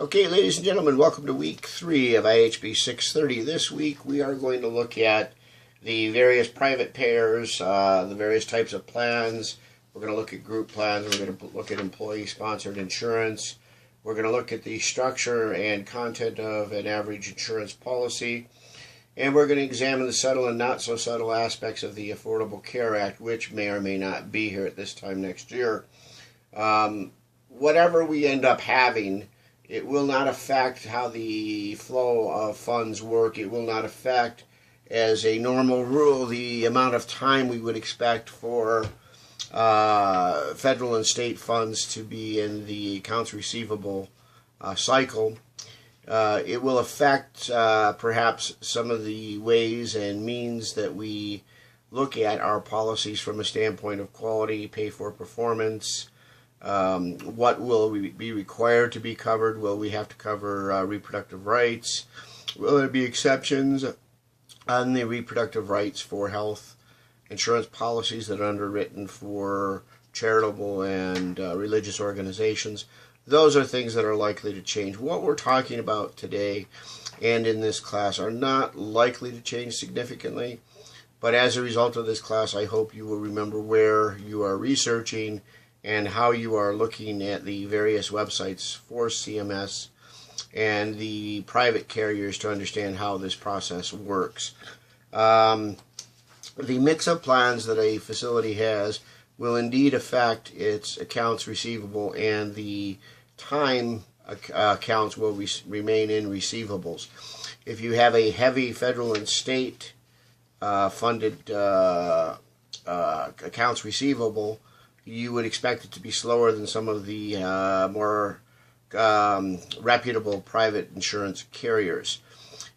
Okay, ladies and gentlemen, welcome to week 3 of IHB 630. This week we are going to look at the various private payers, the various types of plans. We're going to look at group plans. We're going to look at employee-sponsored insurance. We're going to look at the structure and content of an average insurance policy. And we're going to examine the subtle and not so subtle aspects of the Affordable Care Act, which may or may not be here at this time next year. Whatever we end up having, it will not affect how the flow of funds work. It will not affect, as a normal rule, the amount of time we would expect for federal and state funds to be in the accounts receivable cycle. It will affect perhaps some of the ways and means that we look at our policies from a standpoint of quality, pay for performance. What will be required to be covered? Will we have to cover reproductive rights? Will there be exceptions on the reproductive rights for health insurance policies that are underwritten for charitable and religious organizations? Those are things that are likely to change. What we're talking about today and in this class are not likely to change significantly, but as a result of this class, I hope you will remember where you are researching and how you are looking at the various websites for CMS and the private carriers to understand how this process works. The mix of plans that a facility has will indeed affect its accounts receivable, and the time accounts will remain in receivables. If you have a heavy federal and state funded accounts receivable, you would expect it to be slower than some of the more reputable private insurance carriers.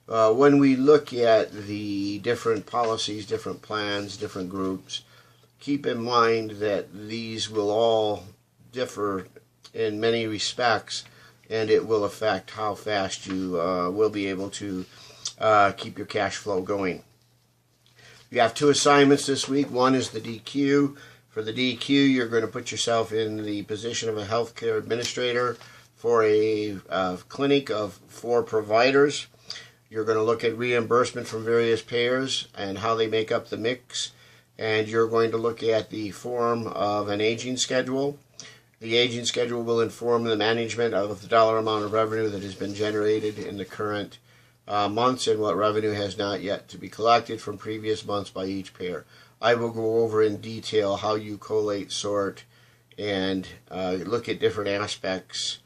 When we look at the different policies, different plans, different groups, keep in mind that these will all differ in many respects, and it will affect how fast you will be able to keep your cash flow going. You have 2 assignments this week. One is the DQ. For the DQ, you're going to put yourself in the position of a healthcare administrator for a clinic of 4 providers. You're going to look at reimbursement from various payers and how they make up the mix. And you're going to look at the form of an aging schedule. The aging schedule will inform the management of the dollar amount of revenue that has been generated in the current months and what revenue has not yet to be collected from previous months by each payer. I will go over in detail how you collate, sort, and look at different aspects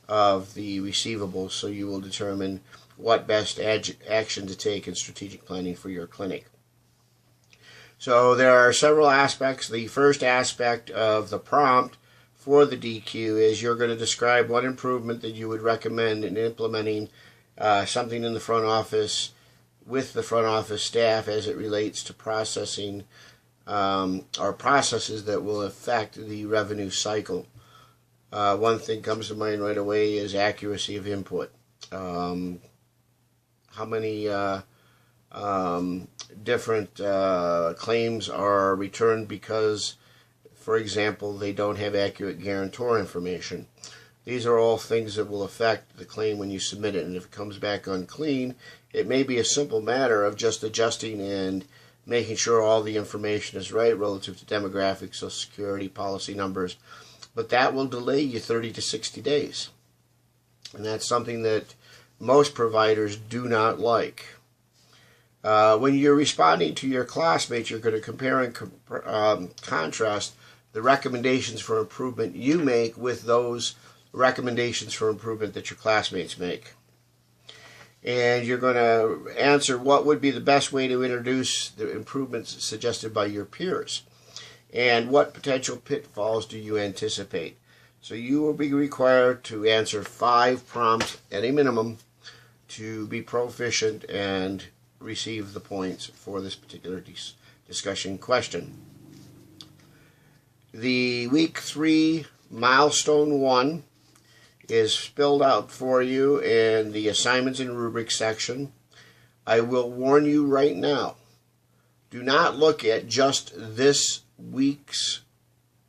of the receivables so you will determine what best action to take in strategic planning for your clinic. So there are several aspects. The first aspect of the prompt for the DQ is you're going to describe what improvement that you would recommend in implementing something in the front office with the front office staff as it relates to processing or processes that will affect the revenue cycle. One thing comes to mind right away is accuracy of input. How many different claims are returned because, for example, they don't have accurate guarantor information. These are all things that will affect the claim when you submit it, and if it comes back unclean, it may be a simple matter of just adjusting and making sure all the information is right relative to demographics, Social Security, policy numbers, but that will delay you 30 to 60 days. And that's something that most providers do not like. When you're responding to your classmates, you're going to compare and contrast the recommendations for improvement you make with those recommendations for improvement that your classmates make. And you're going to answer what would be the best way to introduce the improvements suggested by your peers, and what potential pitfalls do you anticipate. So you will be required to answer 5 prompts at a minimum to be proficient and receive the points for this particular discussion question. The week 3 milestone 1 is spelled out for you in the assignments and rubrics section. I will warn you right now, do not look at just this week's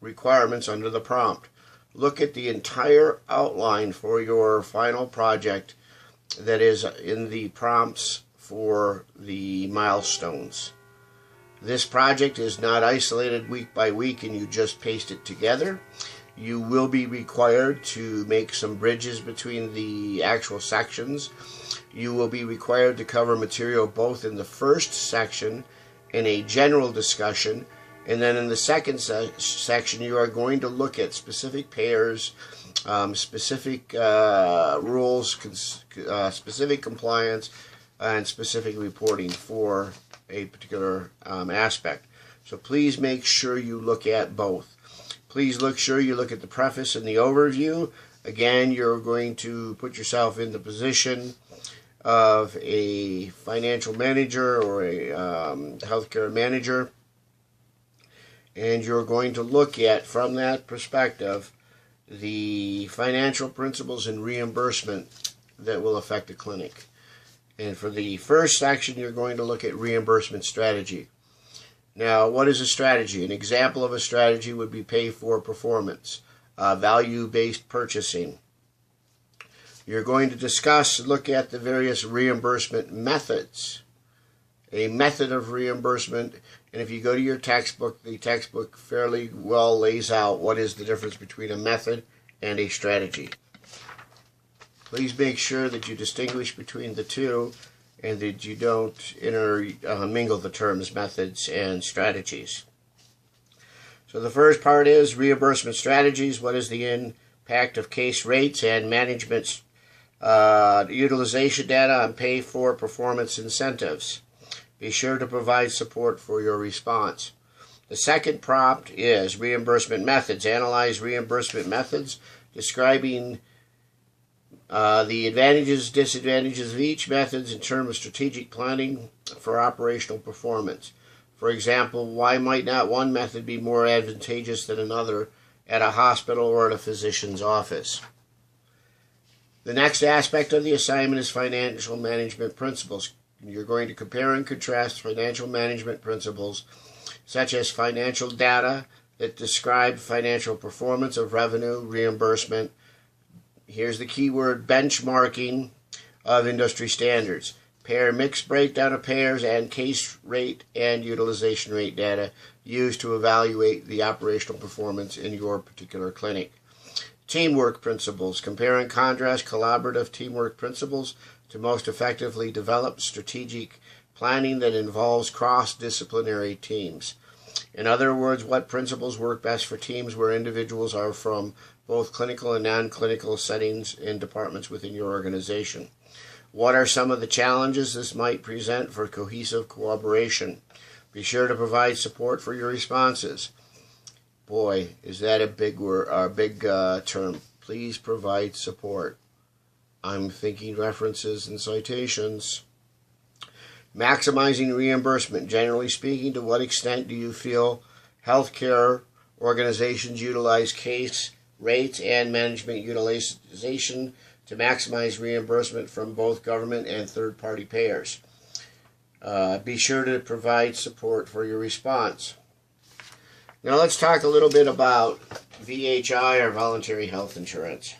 requirements under the prompt. look at the entire outline for your final project that is in the prompts for the milestones. This project is not isolated week by week and you just paste it together. You will be required to make some bridges between the actual sections. You will be required to cover material both in the first section in a general discussion, and then in the second section you are going to look at specific pairs, specific rules, specific compliance, and specific reporting for a particular aspect. So please make sure you look at both. Please look at the preface and the overview. Again, you're going to put yourself in the position of a financial manager or a healthcare manager, and you're going to look at, from that perspective, the financial principles and reimbursement that will affect the clinic. And for the first section, you're going to look at reimbursement strategy. Now, what is a strategy? An example of a strategy would be pay for performance, value-based purchasing. You're going to look at the various reimbursement methods. A method of reimbursement, and if you go to your textbook, the textbook fairly well lays out what is the difference between a method and a strategy. Please make sure that you distinguish between the two and that you don't intermingle the terms methods and strategies. So the first part is reimbursement strategies. What is the impact of case rates and management utilization data on pay for performance incentives? Be sure to provide support for your response. The second prompt is reimbursement methods. Analyze reimbursement methods, describing the advantages, disadvantages of each method in terms of strategic planning for operational performance. For example, why might not one method be more advantageous than another at a hospital or at a physician's office? The next aspect of the assignment is financial management principles. You're going to compare and contrast financial management principles such as financial data that describe financial performance of revenue, reimbursement. Here's the key word, benchmarking of industry standards. Payer mix breakdown of payers and case rate and utilization rate data used to evaluate the operational performance in your particular clinic. Teamwork principles. Compare and contrast collaborative teamwork principles to most effectively develop strategic planning that involves cross-disciplinary teams. In other words, what principles work best for teams where individuals are from both clinical and non-clinical settings and departments within your organization? What are some of the challenges this might present for cohesive cooperation? Be sure to provide support for your responses. Boy, is that a big word, term. Please provide support. I'm thinking references and citations. Maximizing reimbursement. Generally speaking, to what extent do you feel healthcare organizations utilize case rates and management utilization to maximize reimbursement from both government and third-party payers? Be sure to provide support for your response. Now let's talk a little bit about VHI, or voluntary health insurance.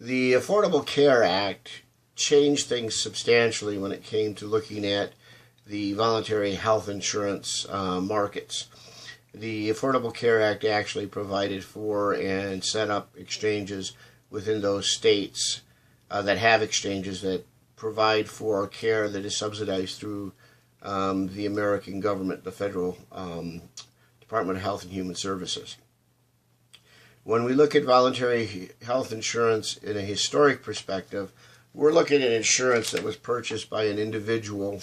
The Affordable Care Act changed things substantially when it came to looking at the voluntary health insurance markets. The Affordable Care Act actually provided for and set up exchanges within those states that have exchanges that provide for care that is subsidized through the American government, the federal Department of Health and Human Services. When we look at voluntary health insurance in a historic perspective, we're looking at insurance that was purchased by an individual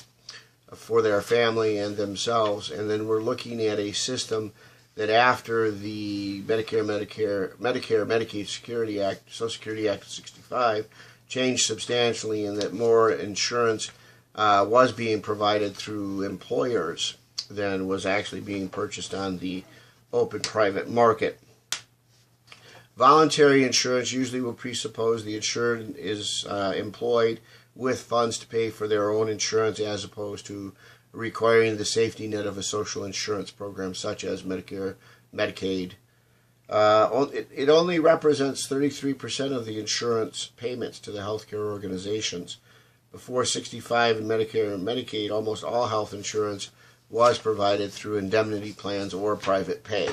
for their family and themselves, and then we're looking at a system that after the Medicaid Security Act, Social Security Act of 65, changed substantially in that more insurance was being provided through employers than was actually being purchased on the open private market. Voluntary insurance usually will presuppose the insured is employed with funds to pay for their own insurance, as opposed to requiring the safety net of a social insurance program such as Medicare, Medicaid, It only represents 33% of the insurance payments to the healthcare organizations. Before 65 in Medicare and Medicaid, almost all health insurance was provided through indemnity plans or private pay.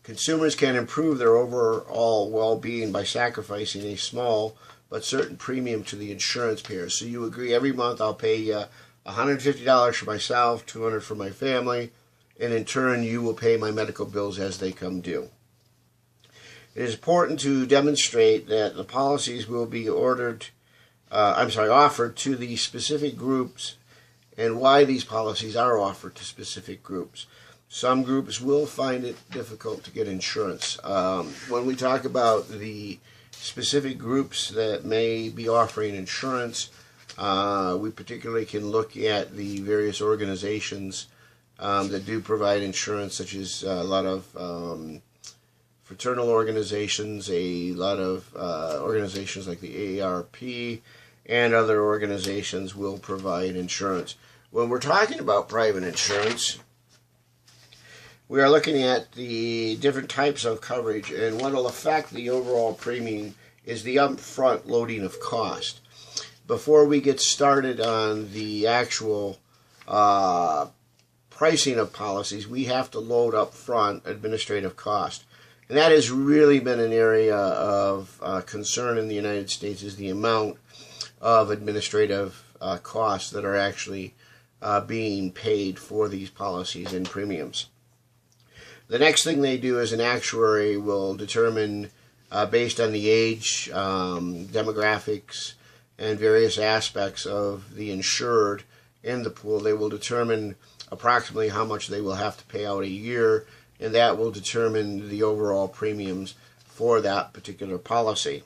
Consumers can improve their overall well-being by sacrificing a small but certain premium to the insurance payers. So you agree every month I'll pay $150 for myself, $200 for my family, and in turn you will pay my medical bills as they come due. It is important to demonstrate that the policies will be offered to the specific groups and why these policies are offered to specific groups. Some groups will find it difficult to get insurance. When we talk about the specific groups that may be offering insurance, we particularly can look at the various organizations that do provide insurance, such as a lot of fraternal organizations, a lot of organizations like the AARP, and other organizations will provide insurance. When we're talking about private insurance, we are looking at the different types of coverage, and what will affect the overall premium is the upfront loading of cost. Before we get started on the actual pricing of policies, we have to load up front administrative cost. And that has really been an area of concern in the United States, is the amount of administrative costs that are actually being paid for these policies and premiums. The next thing they do is an actuary will determine, based on the age, demographics, and various aspects of the insured in the pool, they will determine approximately how much they will have to pay out a year, and that will determine the overall premiums for that particular policy.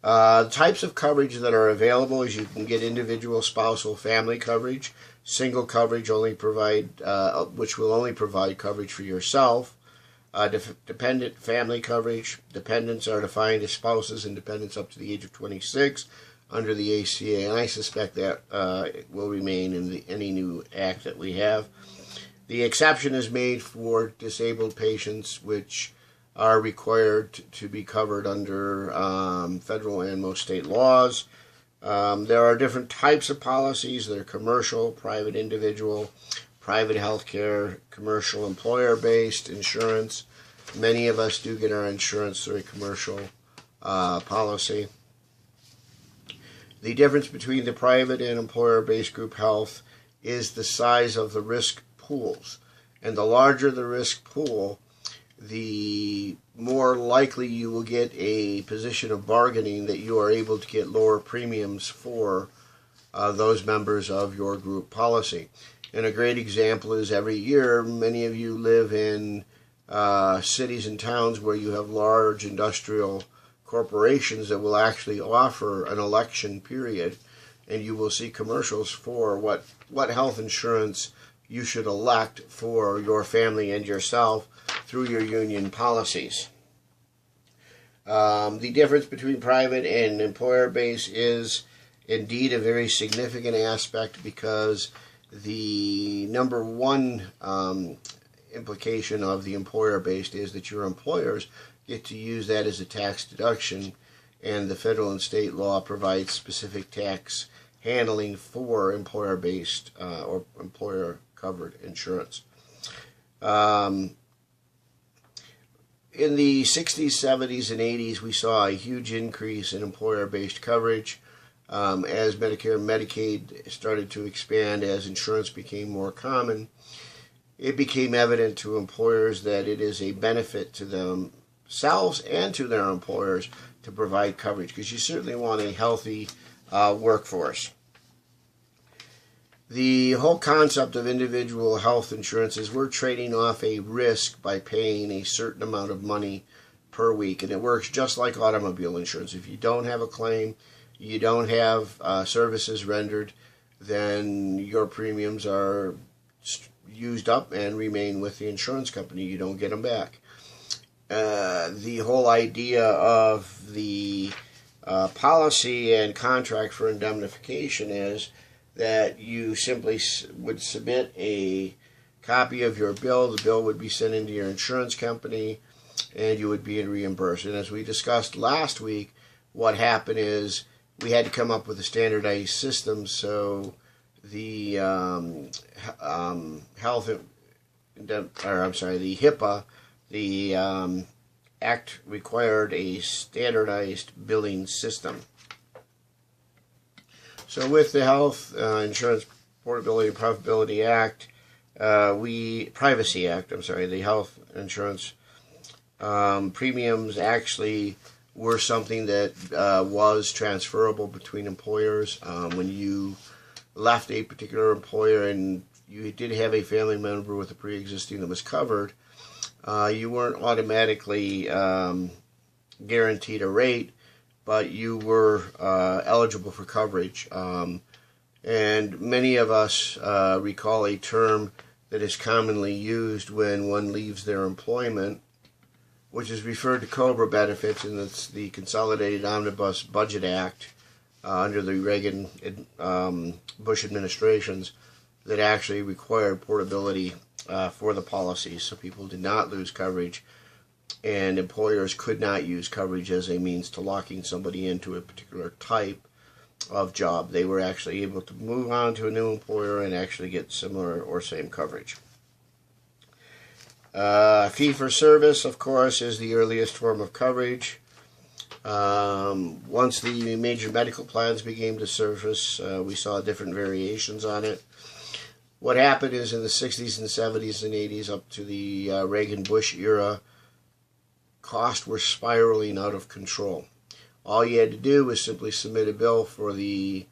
Types of coverage that are available is you can get individual, spousal, family coverage. Single coverage only which will only provide coverage for yourself. Dependent family coverage. Dependents are defined as spouses and dependents up to the age of 26 under the ACA, and I suspect that will remain in any new act that we have. The exception is made for disabled patients, which are required to be covered under federal and most state laws. There are different types of policies. They're commercial, private individual, private healthcare, commercial employer-based insurance. Many of us do get our insurance through a commercial policy. The difference between the private and employer-based group health is the size of the risk pools. And the larger the risk pool, the more likely you will get a position of bargaining that you are able to get lower premiums for those members of your group policy. And a great example is every year, many of you live in cities and towns where you have large industrial corporations that will actually offer an election period, and you will see commercials for what health insurance you should elect for your family and yourself through your union policies. The difference between private and employer-based is indeed a very significant aspect, because the number one implication of the employer-based is that your employers get to use that as a tax deduction, and the federal and state law provides specific tax handling for employer-based or employer-covered insurance. In the 60s, 70s, and 80s, we saw a huge increase in employer-based coverage as Medicare and Medicaid started to expand, as insurance became more common. It became evident to employers that it is a benefit to themselves and to their employers to provide coverage, because you certainly want a healthy workforce. The whole concept of individual health insurance is we're trading off a risk by paying a certain amount of money per week, and it works just like automobile insurance. If you don't have a claim, you don't have services rendered, then your premiums are used up and remain with the insurance company. You don't get them back. The whole idea of the policy and contract for indemnification is that you simply would submit a copy of your bill. The bill would be sent into your insurance company, and you would be reimbursed. And as we discussed last week, what happened is we had to come up with a standardized system. So the the HIPAA, the Act required a standardized billing system. So with the Health Insurance Portability and Profitability Act, Privacy Act, the Health Insurance premiums actually were something that was transferable between employers. When you left a particular employer and you did have a family member with a pre-existing that was covered, you weren't automatically guaranteed a rate, but you were eligible for coverage. And many of us recall a term that is commonly used when one leaves their employment, which is referred to COBRA benefits, and it's the Consolidated Omnibus Budget Act under the Reagan Bush administrations that actually required portability for the policies, so people did not lose coverage, and employers could not use coverage as a means to locking somebody into a particular type of job. They were actually able to move on to a new employer and actually get similar or same coverage. Fee-for-service, of course, is the earliest form of coverage. Once the major medical plans began to surface, we saw different variations on it. What happened is in the 60s and 70s and 80s up to the Reagan-Bush era, costs were spiraling out of control. All you had to do was simply submit a bill for the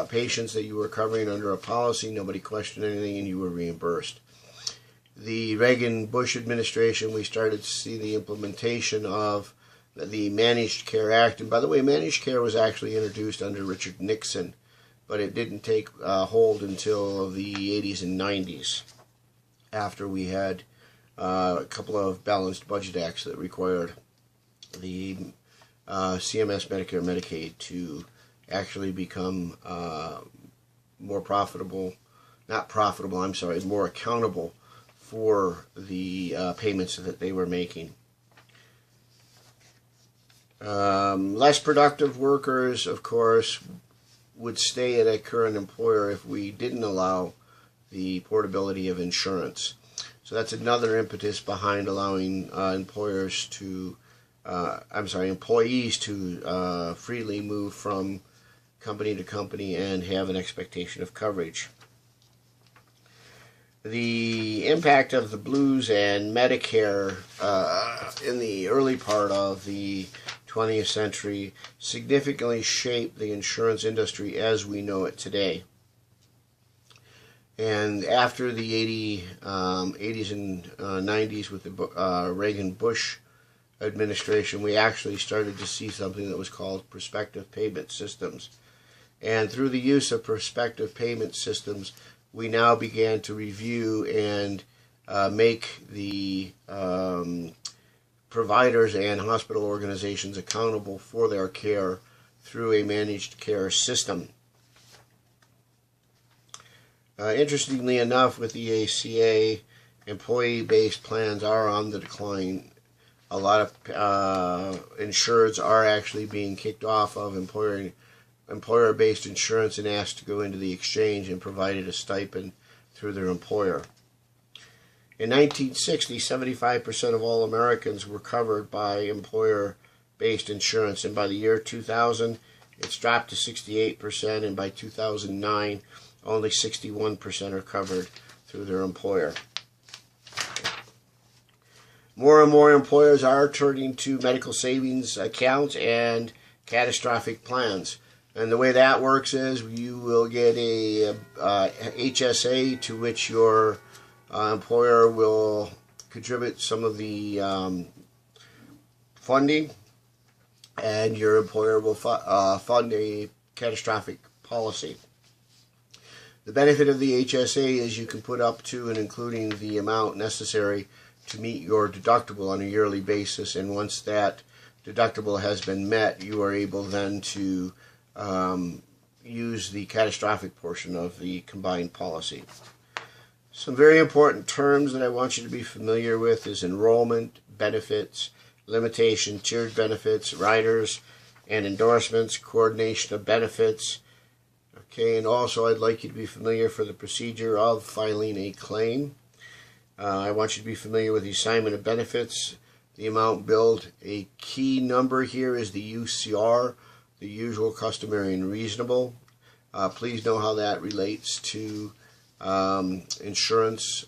patients that you were covering under a policy. Nobody questioned anything, and you were reimbursed. The Reagan-Bush administration, we started to see the implementation of the Managed Care Act. And by the way, Managed Care was actually introduced under Richard Nixon, but it didn't take hold until the 80s and 90s, after we had a couple of balanced budget acts that required the CMS, Medicare, Medicaid to actually become more accountable for the payments that they were making. Less productive workers, of course, would stay at a current employer if we didn't allow the portability of insurance. So that's another impetus behind allowing employees to freely move from company to company and have an expectation of coverage. The impact of the Blues and Medicare in the early part of the 20th century significantly shaped the insurance industry as we know it today. And after the 80s and 90s with the Reagan-Bush administration, we actually started to see something that was called prospective payment systems. And through the use of prospective payment systems, we now began to review and make the providers and hospital organizations accountable for their care through a managed care system. Interestingly enough, with the ACA, employee-based plans are on the decline. A lot of insureds are actually being kicked off of employer-based insurance and asked to go into the exchange and provided a stipend through their employer. In 1960, 75% of all Americans were covered by employer-based insurance, and by the year 2000, it's dropped to 68%, and by 2009, only 61% are covered through their employer. More and more employers are turning to medical savings accounts and catastrophic plans. And the way that works is you will get a HSA to which your employer will contribute some of the funding, and your employer will fund a catastrophic policy. The benefit of the HSA is you can put up to and including the amount necessary to meet your deductible on a yearly basis, and once that deductible has been met, you are able then to use the catastrophic portion of the combined policy. Some very important terms that I want you to be familiar with is enrollment, benefits, limitation, tiered benefits, riders and endorsements, coordination of benefits. Okay, and also I'd like you to be familiar for the procedure of filing a claim. I want you to be familiar with the assignment of benefits, the amount billed. A key number here is the UCR, the usual, customary, and reasonable. Please know how that relates to insurance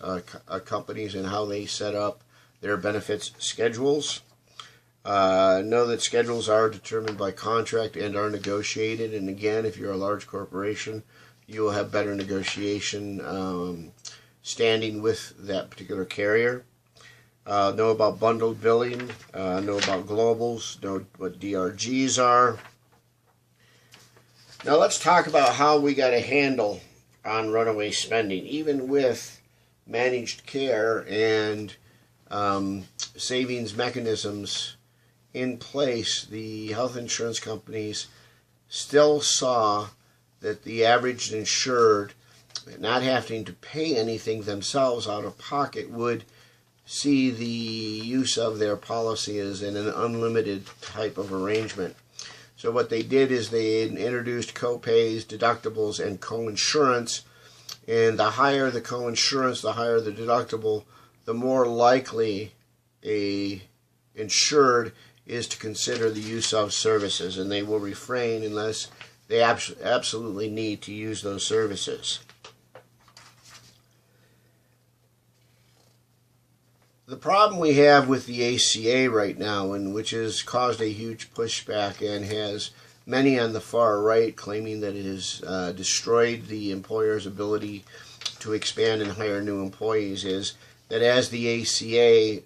companies and how they set up their benefits schedules. Know that schedules are determined by contract and are negotiated, and again, if you're a large corporation, you will have better negotiation standing with that particular carrier. Know about bundled billing, know about globals, know what DRGs are. Now let's talk about how we got a handle on runaway spending. Even with managed care and savings mechanisms in place, the health insurance companies still saw that the average insured, not having to pay anything themselves out of pocket, would see the use of their policy as in an unlimited type of arrangement. So what they did is they introduced co-pays, deductibles, and co-insurance. And the higher the co-insurance, the higher the deductible, the more likely a insured is to consider the use of services, and they will refrain unless they absolutely need to use those services. The problem we have with the ACA right now, and which has caused a huge pushback and has many on the far right claiming that it has destroyed the employer's ability to expand and hire new employees, is that as the ACA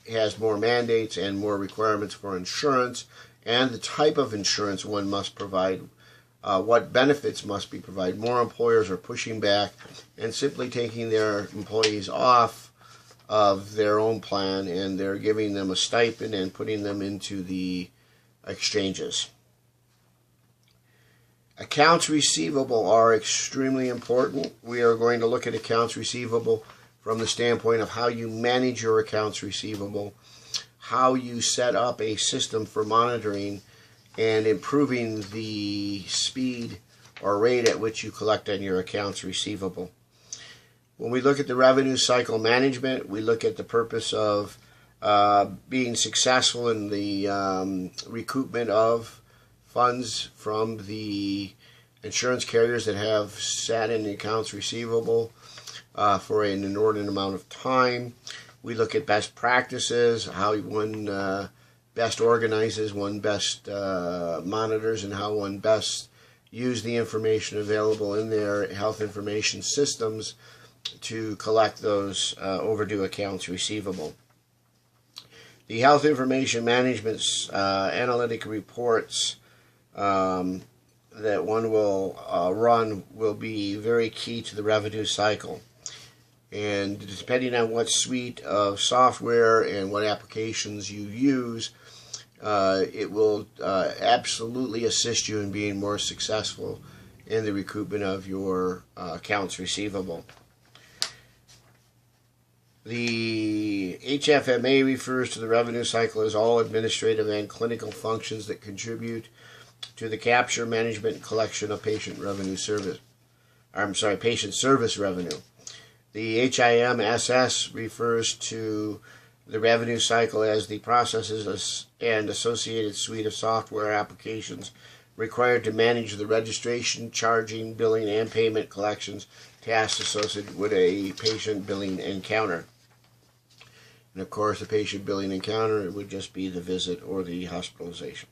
has more mandates and more requirements for insurance and the type of insurance one must provide, what benefits must be provided, more employers are pushing back and simply taking their employees off of their own plan, and they're giving them a stipend and putting them into the exchanges. Accounts receivable are extremely important. We are going to look at accounts receivable from the standpoint of how you manage your accounts receivable, how you set up a system for monitoring and improving the speed or rate at which you collect on your accounts receivable. When we look at the revenue cycle management, we look at the purpose of being successful in the recoupment of funds from the insurance carriers that have sat in the accounts receivable for an inordinate amount of time. We look at best practices, how one best organizes, one best monitors, and how one best use the information available in their health information systems to collect those overdue accounts receivable. The health information management's analytic reports that one will run will be very key to the revenue cycle. And depending on what suite of software and what applications you use, it will absolutely assist you in being more successful in the recoupment of your accounts receivable. The HFMA refers to the revenue cycle as all administrative and clinical functions that contribute to the capture, management, and collection of patient service revenue. The HIMSS refers to the revenue cycle as the processes and associated suite of software applications required to manage the registration, charging, billing, and payment collections tasks associated with a patient billing encounter. And of course, the patient billing encounter would just be the visit or the hospitalization.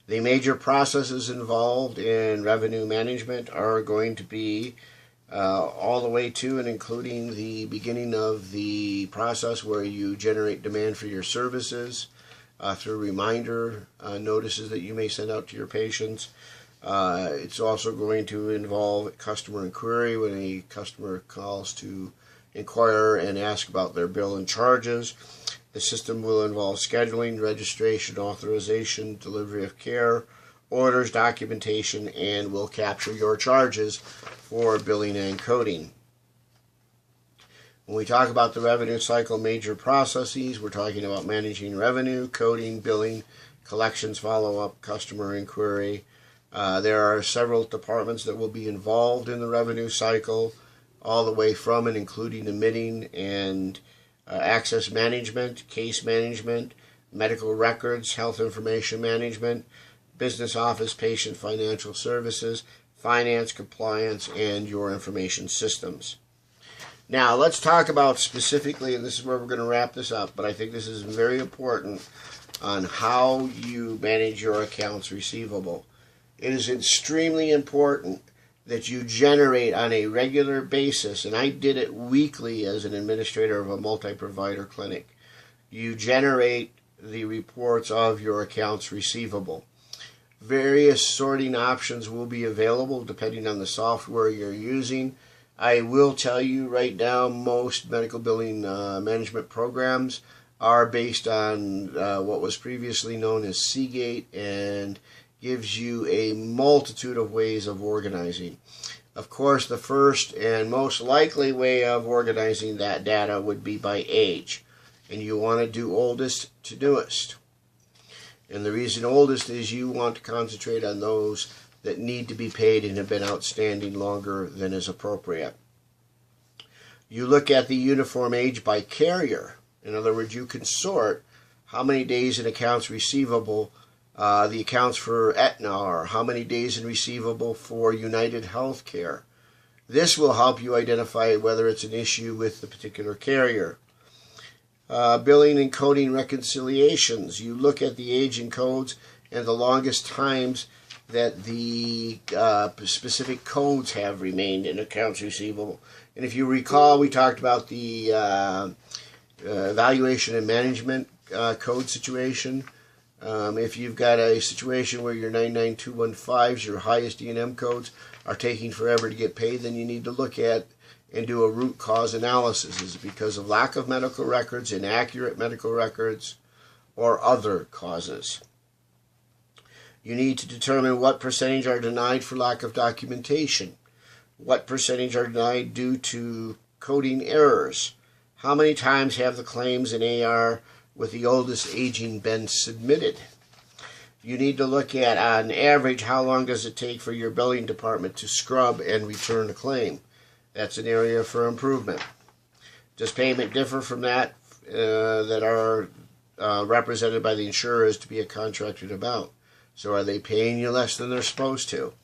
The major processes involved in revenue management are going to be all the way to and including the beginning of the process where you generate demand for your services through reminder notices that you may send out to your patients. It's also going to involve customer inquiry when a customer calls to inquire and ask about their bill and charges. The system will involve scheduling, registration, authorization, delivery of care, orders, documentation, and will capture your charges for billing and coding. When we talk about the revenue cycle major processes, we're talking about managing revenue, coding, billing, collections, follow-up, customer inquiry. There are several departments that will be involved in the revenue cycle, all the way from and including admitting and access management, case management, medical records, health information management, business office, patient financial services, finance, compliance, and your information systems. Now, let's talk about specifically, and this is where we're going to wrap this up, but I think this is very important, on how you manage your accounts receivable. It is extremely important that you generate on a regular basis, and I did it weekly as an administrator of a multi-provider clinic. You generate the reports of your accounts receivable. Various sorting options will be available depending on the software you're using. I will tell you right now, most medical billing management programs are based on what was previously known as Seagate, and gives you a multitude of ways of organizing. Of course, the first and most likely way of organizing that data would be by age, and you want to do oldest to newest. And the reason oldest is you want to concentrate on those that need to be paid and have been outstanding longer than is appropriate. You look at the uniform age by carrier. In other words, you can sort how many days in accounts receivable the accounts for Aetna are, how many days in receivable for United Healthcare. This will help you identify whether it's an issue with the particular carrier. Billing and coding reconciliations. You look at the age and codes and the longest times that the specific codes have remained in accounts receivable. And if you recall, we talked about the evaluation and management code situation. If you've got a situation where your 99215s, your highest E&M codes, are taking forever to get paid, then you need to look at and do a root cause analysis. Is it because of lack of medical records, inaccurate medical records, or other causes? You need to determine what percentage are denied for lack of documentation. What percentage are denied due to coding errors? How many times have the claims in AR with the oldest aging been submitted? You need to look at, on average, how long does it take for your billing department to scrub and return a claim? That's an area for improvement. Does payment differ from that that are represented by the insurers to be a contracted amount? So are they paying you less than they're supposed to?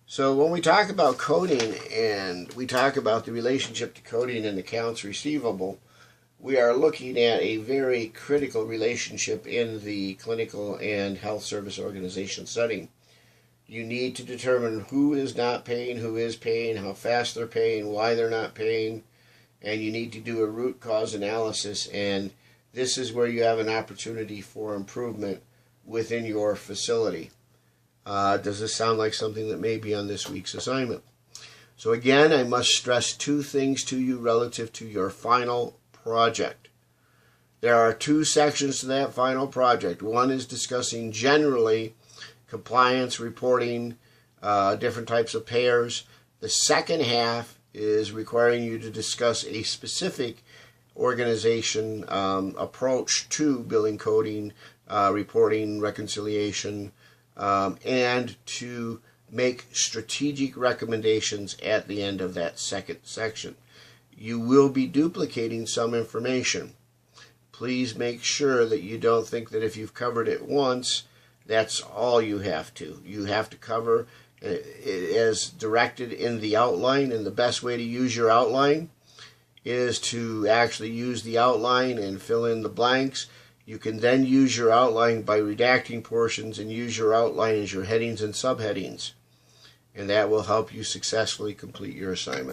So when we talk about coding and we talk about the relationship to coding and accounts receivable, we are looking at a very critical relationship in the clinical and health service organization setting. You need to determine who is not paying, who is paying, how fast they're paying, why they're not paying, and you need to do a root cause analysis, and this is where you have an opportunity for improvement within your facility. Does this sound like something that may be on this week's assignment? So again, I must stress two things to you relative to your final project. There are two sections to that final project. One is discussing generally compliance, reporting, different types of payers. The second half is requiring you to discuss a specific organization approach to billing, coding, reporting, reconciliation, and to make strategic recommendations at the end of that second section. You will be duplicating some information. Please make sure that you don't think that if you've covered it once, that's all you have to. You have to cover it as directed in the outline, and the best way to use your outline is to actually use the outline and fill in the blanks. You can then use your outline by redacting portions and use your outline as your headings and subheadings, and that will help you successfully complete your assignment.